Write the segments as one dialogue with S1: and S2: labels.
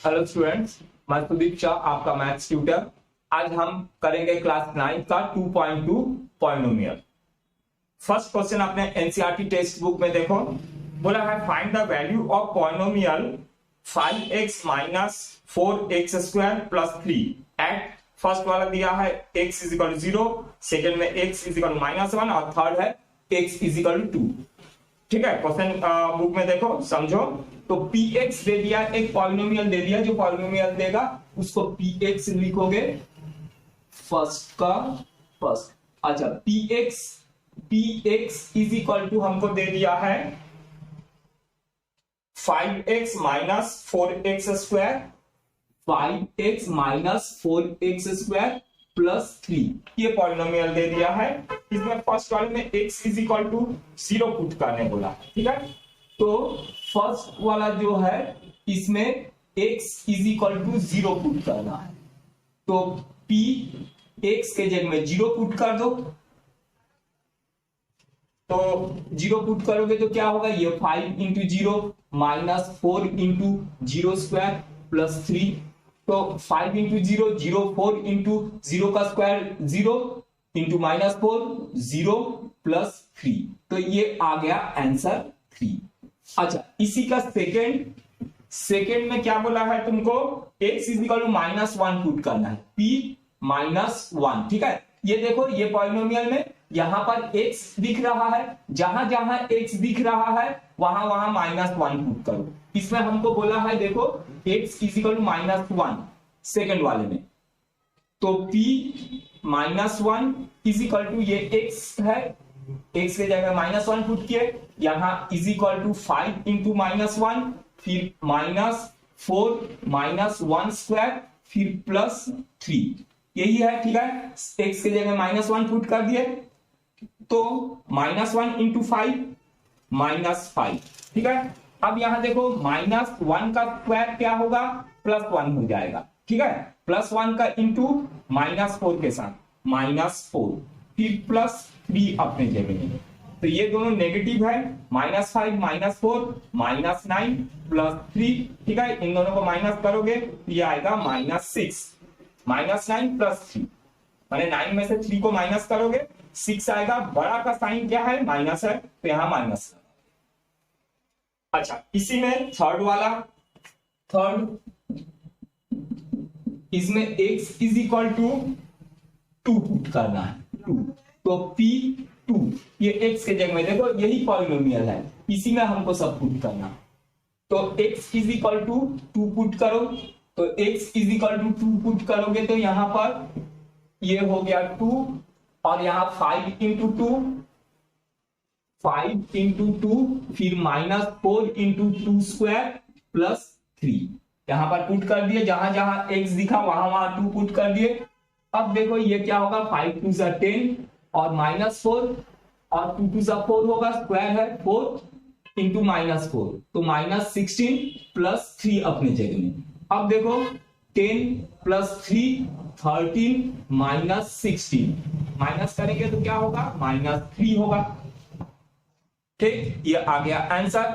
S1: Hello students, मैं सुदीप शाह, आपका maths tutor. आज हम करेंगे क्लास 9 का 2.2 पॉलिनोमियल। फर्स्ट क्वेश्चन आपने एनसीईआरटी टेक्स्ट बुक में देखो, बोला है find the value of polynomial 5x minus 4x square plus 3 at. First वाला दिया है x is equal to 0, second में x इज इक्वल टू -1 और थर्ड है x इज इक्वल टू 2। ठीक है, क्वेश्चन बुक में देखो, समझो। तो px दे दिया, एक पॉलिनोमियल दे दिया, जो पॉलिनोमियल देगा उसको px लिखोगे फर्स्ट का फर्स्ट। अच्छा, px इज इक्वल टू हमको दे दिया है 5x minus 4x square, 5x minus 4x square plus 3, ये पॉलिनोमियल दे दिया है। इसमें फर्स्ट वाले में x is equal to 0 put करने बोला, ठीक है। तो फर्स्ट वाला जो है इसमें x is equal to 0 put करना है, तो p x के जगह में 0 पुट कर दो। तो 0 पुट करोगे तो क्या होगा, ये 5 into 0 minus 4 into 0 square plus 3। तो 5 इंटू 0 0, 4 इंटू 0 का स्क्वायर 0 इंटू -4 0 प्लस 3, तो ये आ गया आंसर 3। अच्छा, इसी का सेकेंड में क्या बोला है तुमको, x is equal to -1 put करना है, p -1, ठीक है। ये देखो, ये पॉलिनोमियल में यहां पर x दिख रहा है, जहां जहां x दिख रहा है वहां वहां -1 पुट करो। इसमें हमको बोला है, देखो x is equal to -1 second वाले में, तो p -1 इज इक्वल टू ये x है, x के जगह -1 पुट किए, यहां इज इक्वल टू 5 इंटू -1, फिर -4 -1 स्क्वायर, फिर प्लस 3, यही है, ठीक है। x के जगह -1 पुट कर दिए, तो -1 इंटू 5 -5, ठीक है। अब यहां देखो, -1 का स्क्वायर क्या होगा, +1 हो जाएगा, ठीक है। +1 का इंटू -4 के साथ -4, फिर +3 अपने जगह में, तो ये दोनों नेगेटिव है, -5 -4 -9 +3, ठीक है। इन दोनों को माइनस करोगे तो ये आएगा -6, -9 +3, मैंने 9 में से 3 को माइनस करोगे 6 आएगा। बड़ा का साइन क्या है, माइनस है, तो यहां माइनस। अच्छा, इसी में थर्ड वाला, इसमें x is equal to 2 put करना है, 2, तो p2, ये x के जगह में देखो, यही पॉलिनोमियल है, इसी में हमको सब पुट करना। तो x is equal to 2 put करो, तो x is equal to 2 put करोगे तो यहां पर ये हो गया 2, और यहां 5 इंटू 2, 5 इंटू 2, फिर -4 इंटू 2 स्क्वायर प्लस 3, यहां पर पुट कर दिए, जहां जहां x दिखा वहां वहां 2 पुट कर दिए। अब देखो ये क्या होगा, 5 2 जा 10 और -4 और 2 2 जा 4 होगा, स्क्वायर है 4 इंटू -4, तो -16 प्लस 3 अपने जगह में। अब देखो 10 प्लस 3 13 -16, माइनस करेंगे तो क्या होगा, -3 होगा, ठीक। ये आ गया आंसर।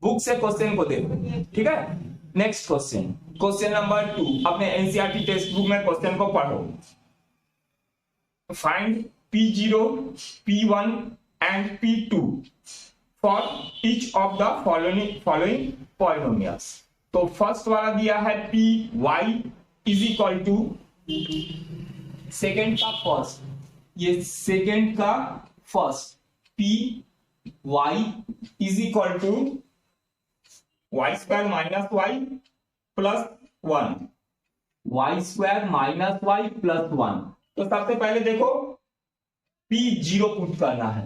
S1: बुक से क्वेश्चन को देखो, ठीक है। नेक्स्ट क्वेश्चन, क्वेश्चन नंबर 2, अपने एनसीईआरटी टेक्स्ट बुक में क्वेश्चन को पढ़ो। Find p0, p1 and p2 for each of the following polynomials. तो फर्स्ट वाला दिया है py is equal to second का फर्स्ट, ये सेकेंड का first, py is equal to y square minus y plus 1, y square minus y plus 1। तो सबसे पहले देखो p0 पुट करना है,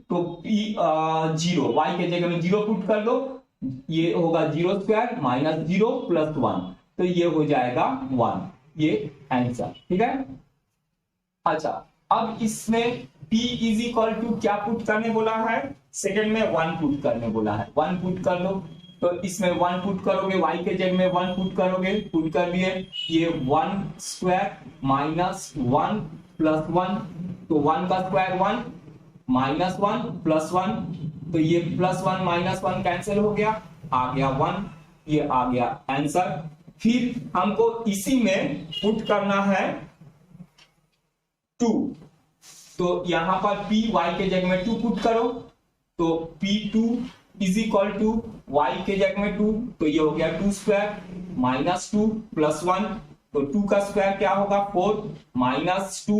S1: तो p0 y के जगह में 0 पुट कर दो, ये होगा 0 स्क्वायर माइनस 0 प्लस 1, तो ये हो जाएगा 1, ये आंसर, ठीक है। अच्छा, अब इसमें p इज इक्वल टू क्या पुट करने बोला है, सेकंड में 1 पुट करने बोला है, 1 पुट कर लो, तो इसमें 1 पुट करोगे, y के जगह में 1 पुट करोगे, पुट कर लिए, ये 1 स्क्वायर माइनस 1 प्लस 1, तो 1 का स्क्वायर 1 -1 प्लस 1, तो ये +1 -1 कैंसिल हो गया, आ गया 1, ये आ गया आंसर। फिर हमको इसी में पुट करना है 2, तो यहां पर पी वाई के जगह में 2 पुट करो, तो P2 is equal to Y के जगह में 2, तो ये हो गया 2 स्क्वायर माइनस 2 प्लस 1, तो 2 का स्क्वायर क्या होगा 4 माइनस 2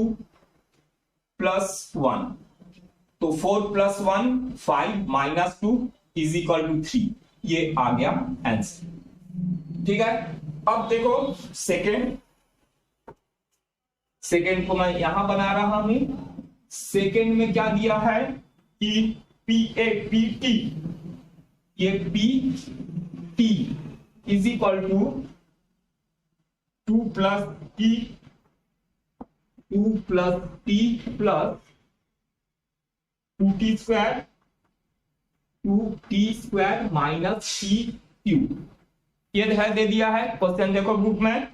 S1: प्लस 1, तो 4 plus 1 5 minus 2 is equal to 3, ये आ गया आंसर। ठीक है, अब देखो सेकेंड को मैं यहां बना रहा हूं। सेकेंड में क्या दिया है कि PAPT, ये PT is equal to 2 plus T plus 2T square 2T square minus T cube, ये दे दिया है। क्वेश्चन देखो बुक में।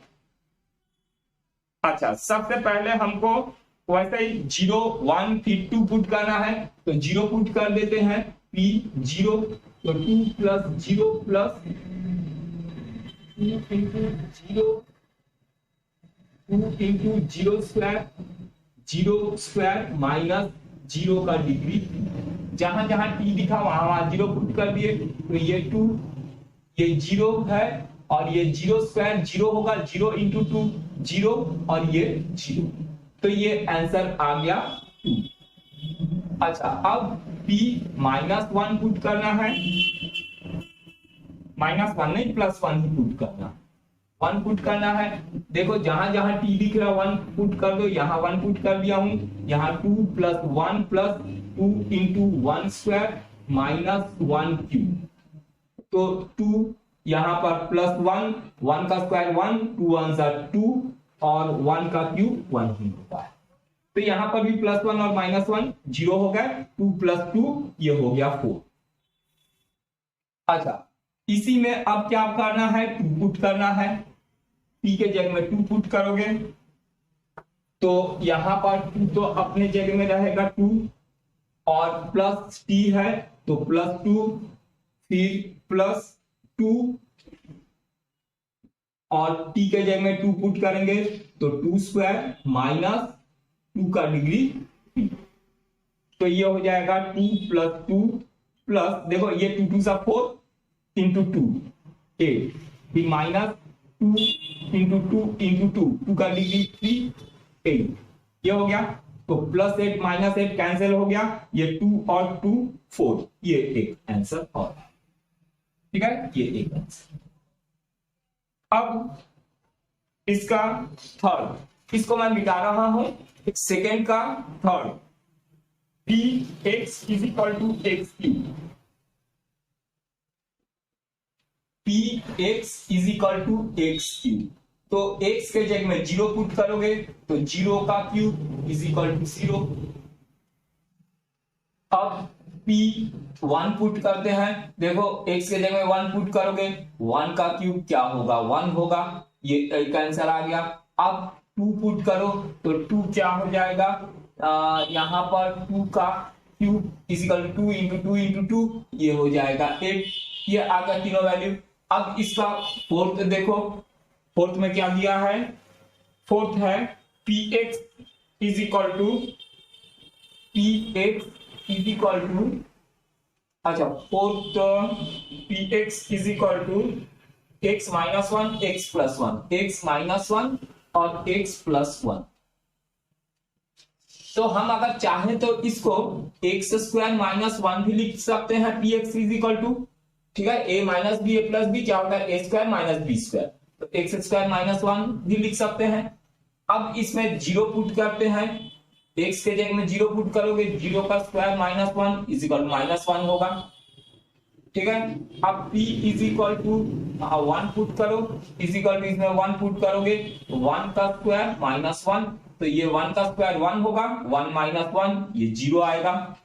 S1: अच्छा, सबसे पहले हमको वैसे ही 0 1 फिर 2 पुट करना है, तो 0 पुट कर देते हैं P0, तो 2 plus 0 plus 2 into 0 square minus 0 का डिग्री, जहां जहां T दिखा वहां वहां 0 पुट कर दिए, तो ये 2 ये 0 है और ये 0 स्क्वायर 0 होगा, 0 इंटू 2 0 और ये 0, तो ये आंसर आ गया 2। अच्छा, अब P माइनस 1 पुट करना है, माइनस 1 नहीं प्लस 1 ही पुट करना, 1 पुट करना है। देखो जहां जहां T दिख रहा 1 पुट कर दो, यहाँ 1 पुट कर दिया हूं, यहाँ 2 plus 1 plus 2 into 1 square minus 1 cube, तो 2 यहां पर प्लस 1, 1 का स्क्वायर 1, 2 आंसर 2 और 1 का क्यूब 1 ही होता है, तो यहां पर भी प्लस 1 और माइनस 1 0 हो गए, 2 प्लस 2 ये हो गया 4। अच्छा, इसी में अब क्या करना है 2 पुट करना है, P के जगह में 2 पुट करोगे, तो यहां पर 2 तो अपने जगह में रहेगा 2 और प्लस T है तो प्लस 2 फिर प्लस 2 और T के जगह में 2 पुट करेंगे तो 2 स्क्वायर माइनस 2 का डिग्री, तो ये हो जाएगा 2 प्लस 2 प्लस, देखो ये 2 2 सा 4 इंटू 2 8, फिर माइनस 2 इंटू 2 इंटू 2, 2 का डिग्री 3 8, ये हो गया, तो प्लस 8 माइनस 8 कैंसिल हो गया, ये 2 और 2 4, ये एक आंसर और, ठीक है, ये एक आंसर। अब इसका थर्ड, इसको मैं मिटा रहा हूं, सेकेंड का third, Px is equal to x cube, Px is equal to x cube, तो x के जगह में 0 पुट करोगे तो 0 का क्यूब इज इक्वल टू 0। अब P1 पुट करते हैं, देखो x के जगह में 1 पुट करोगे, 1 का क्यूब क्या होगा 1 होगा, ये एक आंसर आ गया। अब 2 पुट करो तो 2 क्या हो जाएगा, यहां पर 2 का क्यूब इजिकल 2 इंटू 2 इंटू 2, ये हो जाएगा 8, ये आ गया तीनों वैल्यू। अब इसका फोर्थ देखो, फोर्थ में क्या दिया है, फोर्थ है Px इज इक्वल टू अच्छा fourth Px is equal to x minus 1 x plus 1, x minus 1 और x प्लस 1। तो हम अगर चाहें तो इसको x स्क्वायर माइनस 1 भी लिख सकते हैं, Px इज इक्वल टू, ठीक है, a minus b a plus b क्या होता है a square minus b square, तो x स्क्वायर माइनस 1 भी लिख सकते हैं। अब इसमें 0 पुट करते हैं, x के जगह में 0 पुट करोगे, 0 का square minus 1 is equal minus 1 होगा, ठीक है। अब p is equal to 1 put करो, इज इक्वल टू इसमें 1 पुट करोगे, 1 का स्क्वायर माइनस 1, तो ये 1 का स्क्वायर 1 होगा, 1 माइनस 1 ये 0 आएगा।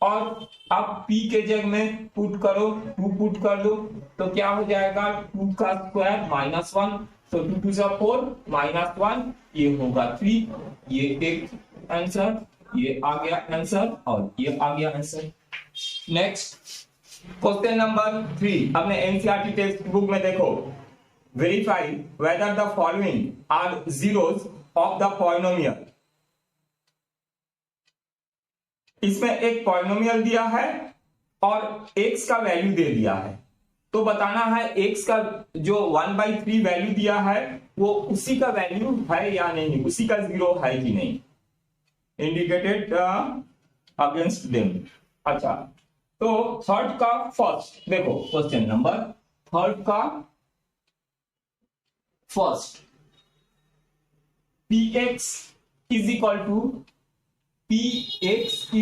S1: और अब p के जगह में पुट करो, 2 पुट कर दो, तो क्या हो जाएगा 2 का स्क्वायर माइनस 1, तो 2 2 4 माइनस 1 ये होगा 3, ये एक आंसर, ये आ गया आंसर और ये आ गया आंसर। नेक्स्ट क्वेश्चन नंबर 3 अपने एनसीईआरटी टेक्स्ट बुक में देखो, verify whether the following are zeros of the polynomial. इसमें एक पॉलिनोमियल दिया है और x का वैल्यू दे दिया है, तो बताना है x का जो 1/3 वैल्यू दिया है वो उसी का वैल्यू है या नहीं, उसी का जीरो है कि नहीं, इंडिकेटेड अगेंस्ट देम। अच्छा, तो थर्ड का फर्स्ट देखो, क्वेश्चन नंबर थर्ड का first, px is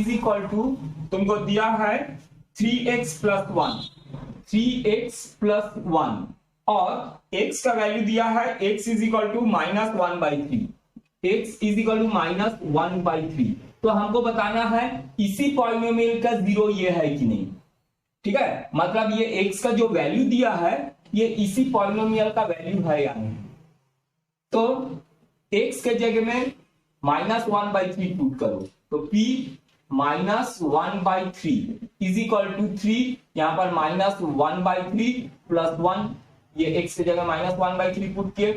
S1: equal to तुमको दिया है 3x प्लस 1 और x का वैल्यू दिया है x is equal to -1/3, x is equal to -1/3। तो हमको बताना है इसी पॉलिनोमियल का जीरो ये है कि नहीं। ठीक है, मतलब ये x का जो वैल्यू दिया है ये इसी पॉलिनोमियल का वैल्यू है या नहीं। तो x के जगह में -1/3 पुट करो, तो p -1/3 इज इक्वल टू 3, यहां पर -1/3 प्लस 1, ये x की जगह -1/3 पुट किए,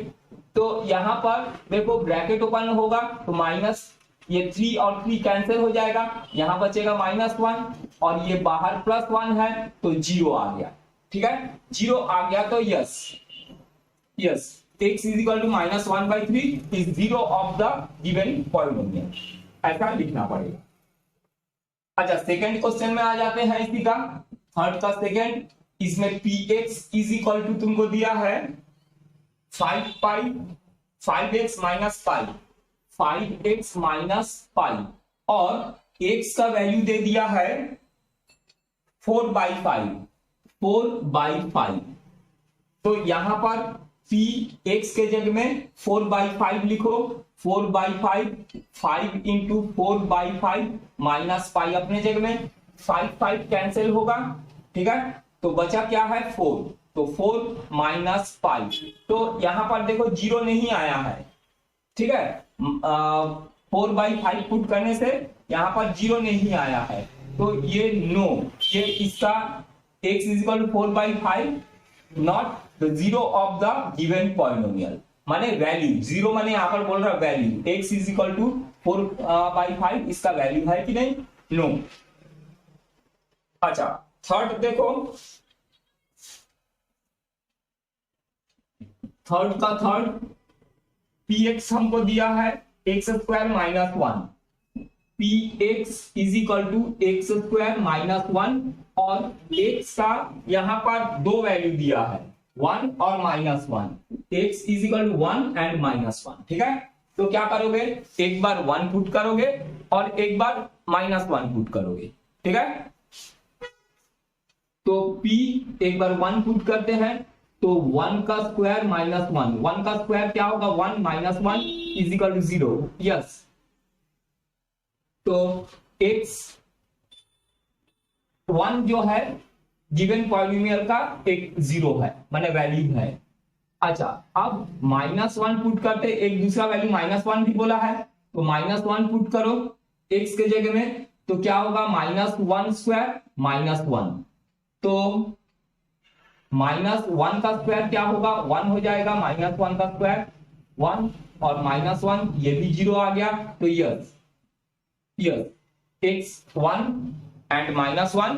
S1: तो यहां पर देखो ब्रैकेट ओपन होगा तो माइनस, ये 3 और 3 कैंसिल हो जाएगा, यहां बचेगा -1 और ये बाहर +1 है तो 0 आ गया। ठीक है, 0 आ गया तो yes x is equal to -1/3 is zero of the given polynomial, ऐसा लिखना पड़ेगा। अच्छा, सेकंड क्वेश्चन में आ जाते हैं इसी का, थर्ड का सेकंड, इसमें px is equal to तुमको दिया है 5x माइनस पाई और x का वैल्यू दे दिया है 4/5। तो यहां पर p x के जगह में 4/5 लिखो, 4/5, 5 इंटू 4/5 माइनस पाई अपने जगह में, 5 कैंसिल होगा। ठीक है, तो बचा क्या है 4, तो 4 माइनस पाई, तो यहां पर देखो 0 नहीं आया है। ठीक है, 4/5 पुट करने से यहां पर 0 नहीं आया है, तो ये नो, ये इसका x is equal to 4/5 not the zero of the given polynomial, माने वैल्यू जीरो, माने यहां पर बोल रहा value x is equal to 4/5 इसका वैल्यू है कि नहीं, नो। अच्छा, थर्ड देखो, थर्ड का थर्ड, px हमको दिया है x² - 1, px is equal to x² - 1 और x का यहां पर दो वैल्यू दिया है 1 और -1, x is equal to 1 and -1। ठीक है, तो क्या करोगे, एक बार 1 पुट करोगे और एक बार -1 पुट करोगे। ठीक है, तो p एक बार 1 पुट करते हैं तो 1 का स्क्वायर -1, 1 का स्क्वायर क्या होगा 1 - 1 इज इक्वल टू 0। यस, तो x 1 जो है गिवन पॉलिनोमियल का एक 0 है, माने वैल्यू है। अच्छा, अब -1 पुट करते, एक दूसरा वैल्यू -1 भी बोला है, तो -1 पुट करो x के जगह में, तो क्या होगा -1² -1, तो -1 का स्क्वायर क्या होगा 1 हो जाएगा, -1 का स्क्वायर 1 और -1 ये भी 0 आ गया, तो yes x1 and -1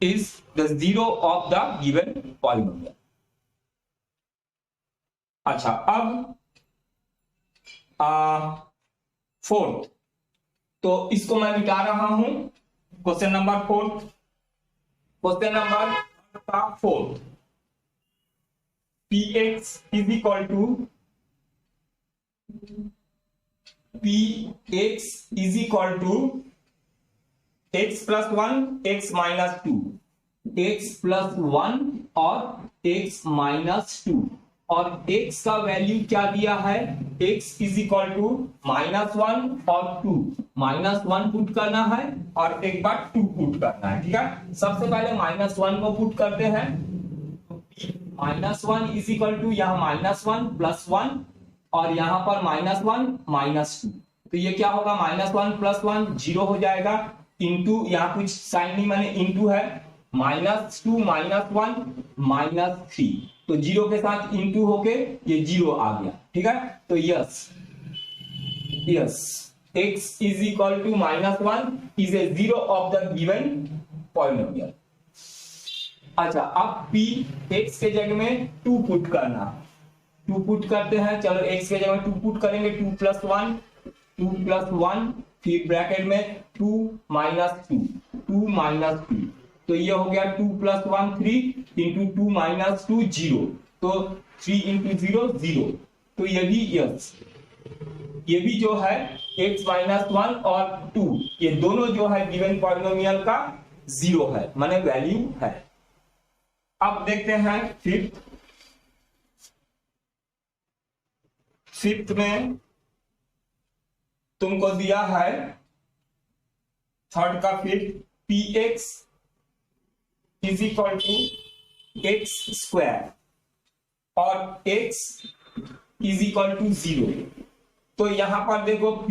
S1: is the zero of the given polynomial। अच्छा, अब फोर्थ, तो इसको मैं मिटा रहा हूं, question number fourth, question number fourth, px is equal to x plus 1 x minus 2, x plus 1 और x minus 2, और x का वैल्यू क्या दिया है, x is equal to -1 और 2, -1 पुट करना है और एक बार 2 पुट करना है। ठीक है, सबसे पहले -1 को पुट करते हैं, -1 इज इक्वल टू यहाँ -1 प्लस 1 और यहां पर -1 -2, तो ये क्या होगा -1 प्लस 1 0 हो जाएगा, इंटू यहाँ कुछ साइन नहीं माने इंटू है, -2 -1 -3, तो 0 के साथ इंटू होके ये 0 आ गया। ठीक है, तो yes x is equal to -1 is a zero of the given polynomial। अच्छा, अब p x के जगह में 2 पुट करना, 2 पुट करते हैं। चलो x के जगह में 2 पुट करेंगे, 2 + 1 फिर ब्रैकेट में 2 - 2 2 - 2, तो ये हो गया 2 + 1 3 × 2 - 2 0, तो 3 × 0 0, तो ये भी जो है x - 1 और 2 ये दोनों जो है गिवन पॉलिनोमियल का 0 है, माने वैल्यू है। अब देखते हैं फिफ्थ में तुमको दिया है थर्ड का fifth, px is equal to x square और x इज इक्वल टू 0। तो यहां पर देखो p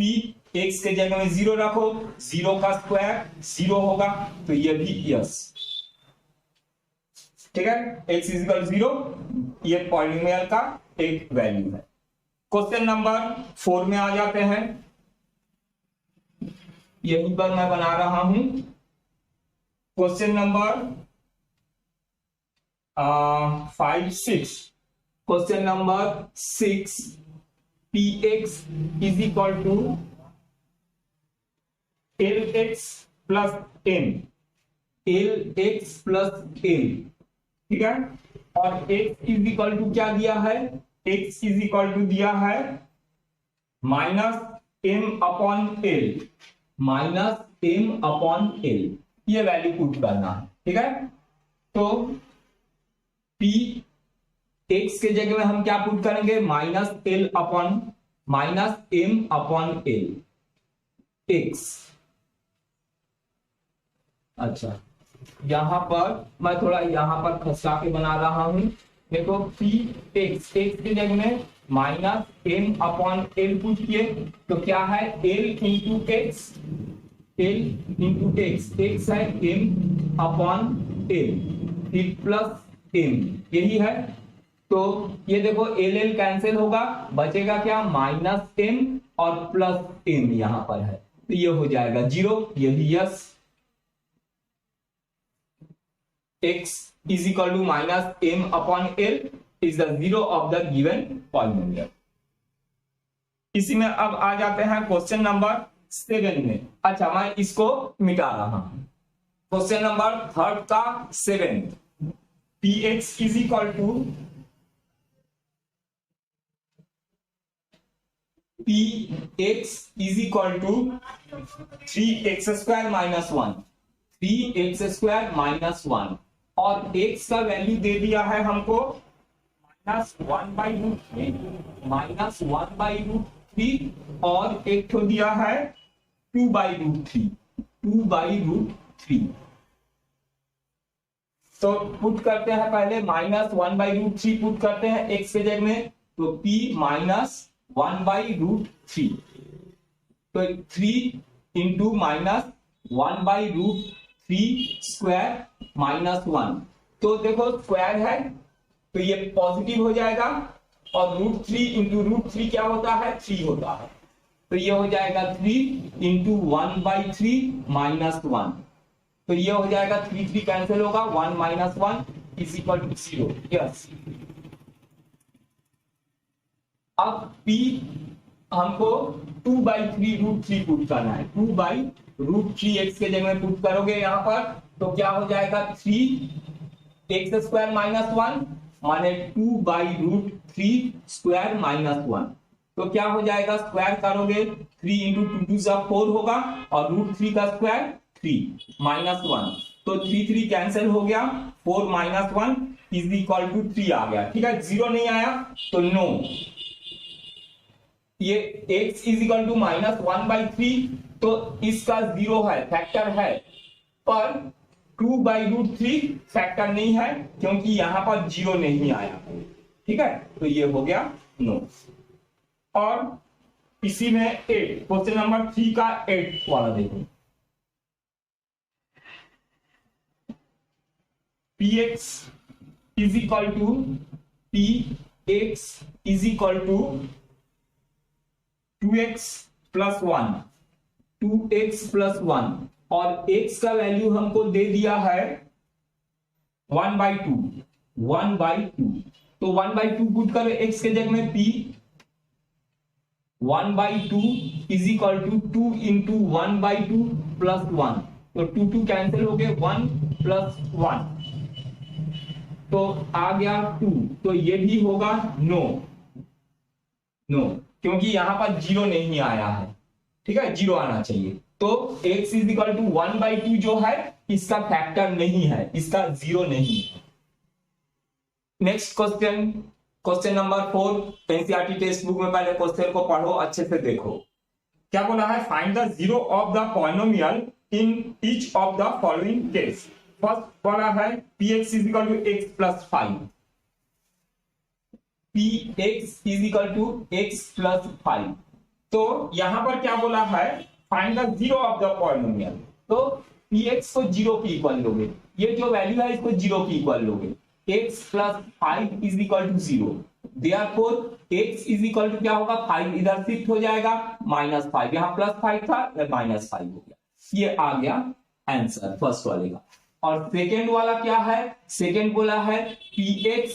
S1: x के जगह में 0 रखो, 0 का स्क्वायर 0 होगा, तो ये भी यस। ठीक है, x इज इक्वल 0 ये पॉलिनोमियल का एक वैल्यू है। क्वेश्चन नंबर 4 में आ जाते हैं, यहीं पर मैं बना रहा हूं। Question number 5 6, question number 6, px is equal to lx plus m, lx plus m। ठीक है, और x इज इक्वल टू क्या दिया है, x इज इक्वल टू दिया है -m/l, -m/l, ये वैल्यू पुट करना है। ठीक है, तो p x के जगह में हम क्या पुट करेंगे, -m/l x। अच्छा, यहां पर मैं थोड़ा यहां पर खसका के बना रहा हूं। देखो p x के जगह में -m/l पुट किए, तो क्या है l × x, x है m/l, फिर प्लस m, यही है। तो ये देखो l कैंसिल होगा, बचेगा क्या, -m और प्लस m यहां पर है, तो ये हो जाएगा 0, ये भी yes. x is equal to -m/l is the zero of the given polynomial। इसी में अब आ जाते हैं क्वेश्चन नंबर 7 में। अच्छा, मैं इसको मिटा रहा हूं। क्वेश्चन नंबर 3 का 7, px is equal to px is equal to 3x² - 1, 3x² - 1, और x का वैल्यू दे दिया है हमको -1/√3 और एक तो दिया है 2/√3। तो पुट करते हैं पहले, -1/√3 पुट करते हैं x के जगह में, तो p -1/√3, तो 3 × -1/√3² -1, तो देखो स्क्वायर है तो ये पॉजिटिव हो जाएगा, और √3 × √3 क्या होता है, 3 होता है, तो ये हो जाएगा 3 × 1/3 -1, तो ये हो जाएगा 3 3 कैंसिल होगा, 1 - 1 इज इक्वल टू 0। यस, अब p हमको 2/3√3 पुट करना है, 2/√3 x के जगह में पुट करोगे यहां पर, तो क्या हो जाएगा 3x² - 1 माने 2/√3² -1, तो क्या हो जाएगा, स्क्वायर करोगे 3 × 2 2 4 होगा, और √3 का स्क्वायर 3 -1, तो 3 3 कैंसिल हो गया, 4 - 1 इज इक्वल टू 3 आ गया। ठीक है, 0 नहीं आया तो नो, ये x इज इक्वल टू -1/3, तो इसका 0 है, फैक्टर है, पर 2/√3 फैक्टर नहीं है क्योंकि यहां पर 0 नहीं आया। ठीक है, तो ये हो गया नो। और इसी में 8, क्वेश्चन नंबर 3 का 8 वाला देखो। px is equal to px is equal to 2x plus 1, 2x plus 1 और x का वैल्यू हमको दे दिया है 1/2, 1/2। तो 1/2 पुट करो x के जगह में, p 1/2 is equal to 2 into 1/2 plus 1, तो 2 कैंसिल हो गए, 1 प्लस 1 तो आ गया 2। तो ये भी होगा नो, क्योंकि यहां पर 0 नहीं आया है, ठीक है, 0 आना चाहिए। तो x इज इक्वल टू 1/2 जो है इसका फैक्टर नहीं है, इसका 0 नहीं है। Next question, question number 4 NCERT text book में, पहले क्वेश्चन को पढ़ो, अच्छे से देखो। क्या बोला है, find the zero of the polynomial in each of the following case. First बोला है px is equal to x plus 5, px is equal to x plus 5। तो यहां पर क्या बोला है, find the zero of the polynomial. तो px को 0 की इक्वल लोगे, ये जो वैल्यू है इसको 0 की इक्वल लोगे, x plus 5 is equal to 0। Therefore x is equal to क्या होगा, 5 इधर शिफ्ट हो जाएगा, -5, यहाँ +5 था, -5 हो गया। ये आ गया आंसर फर्स्ट वाले का। और सेकेंड वाला क्या है, सेकेंड बोला है px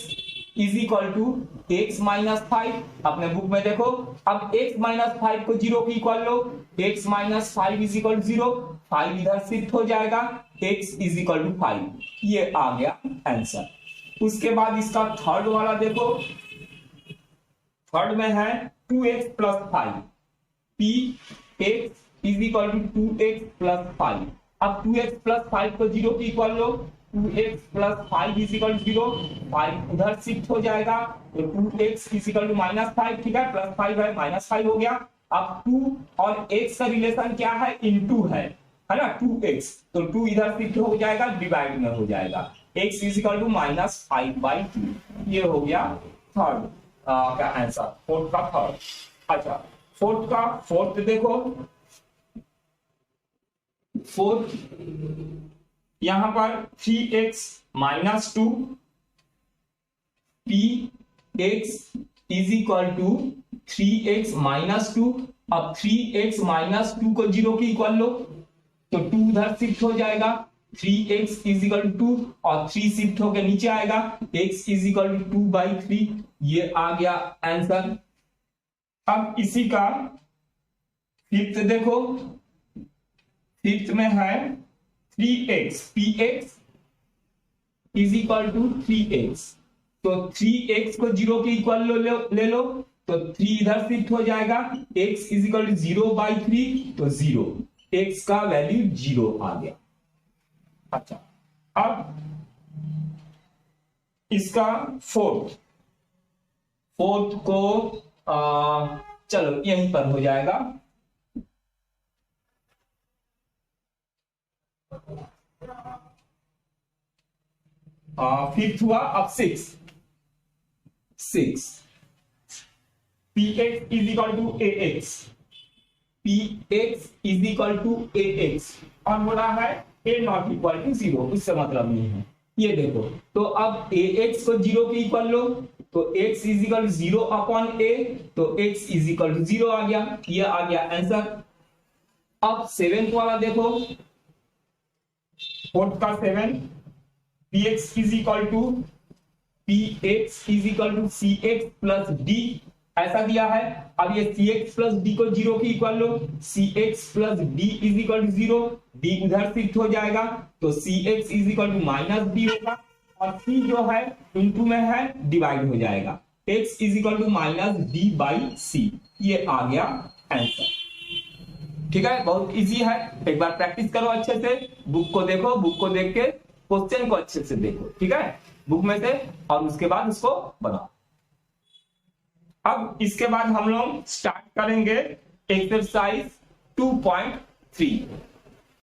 S1: is equal to x minus 5। अपने बुक में देखो, अब x माइनस 5 को 0 की इक्वल लो, x minus 5 is equal to 0, 5 इधर शिफ्ट हो जाएगा, x इज इक्वल टू 5। ये आ गया आंसर। उसके बाद इसका थर्ड वाला देखो, थर्ड में है 2x plus 5, px is equal to 2x plus 5। अब 2x प्लस 5 को 0 की इक्वल लो, 2x plus 5 is equal to 0, 5 उधर शिफ्ट हो जाएगा, तो 2x इज इक्वल टू -5, ठीक है, +5 है, -5 हो गया। अब 2 और x का रिलेशन क्या है, इनटू है ना, 2x, तो 2 इधर शिफ्ट हो जाएगा, डिवाइड में हो जाएगा, x इज इक्वल टू -5/2। ये हो गया थर्ड का आंसर, फोर्थ का थर्ड। अच्छा, फोर्थ का फोर्थ देखो, फोर्थ यहां पर 3x minus 2, px is equal to 3x minus 2। अब 3x माइनस 2 को 0 की इक्वल लो, तो 2 उधर शिफ्ट हो जाएगा, 3x इज इक्वल टू 2 और 3 शिफ्ट होकर नीचे आएगा, x इज इक्वल टू 2/3। ये आ गया आंसर। अब इसी का फिफ्थ देखो, फिफ्थ में है 3x, px is equal to 3x, तो 3x को 0 की इक्वल ले लो, तो 3 इधर शिफ्ट हो जाएगा, x इज इक्वल टू 0/3, तो 0, x का वैल्यू 0 आ गया। अच्छा, अब इसका फोर्थ को चलो यहीं पर हो जाएगा। फिफ्थ हुआ, अब 6 px is equal to ax, px is equal to ax, और बोला है a नॉट इक्वल टू 0, उससे मतलब नहीं है। ये देखो, तो अब ax को 0 की इक्वल लो, तो x is equal to 0/a, तो x इज इक्वल टू 0 आ गया। ये आ गया आंसर। अब सेवेंथ वाला देखो, फोर्थ का 7, px is equal to cx plus d, ऐसा दिया है। अब ये cx प्लस d को 0 की इक्वल लो, cx plus d is equal to 0, d उधर शिफ्ट हो जाएगा, तो cx is equal to -d होगा, और c जो है इनटू में है, डिवाइड हो जाएगा, x is equal to -d/c। ये आ गया आंसर। ठीक है, बहुत इजी है, एक बार प्रैक्टिस करो अच्छे से, बुक को देखो, बुक को देख के क्वेश्चन को अच्छे से देखो, ठीक है, बुक में से, और उसके बाद उसको बनाओ। अब इसके बाद हम लोग स्टार्ट करेंगे एक्सरसाइज 2.3।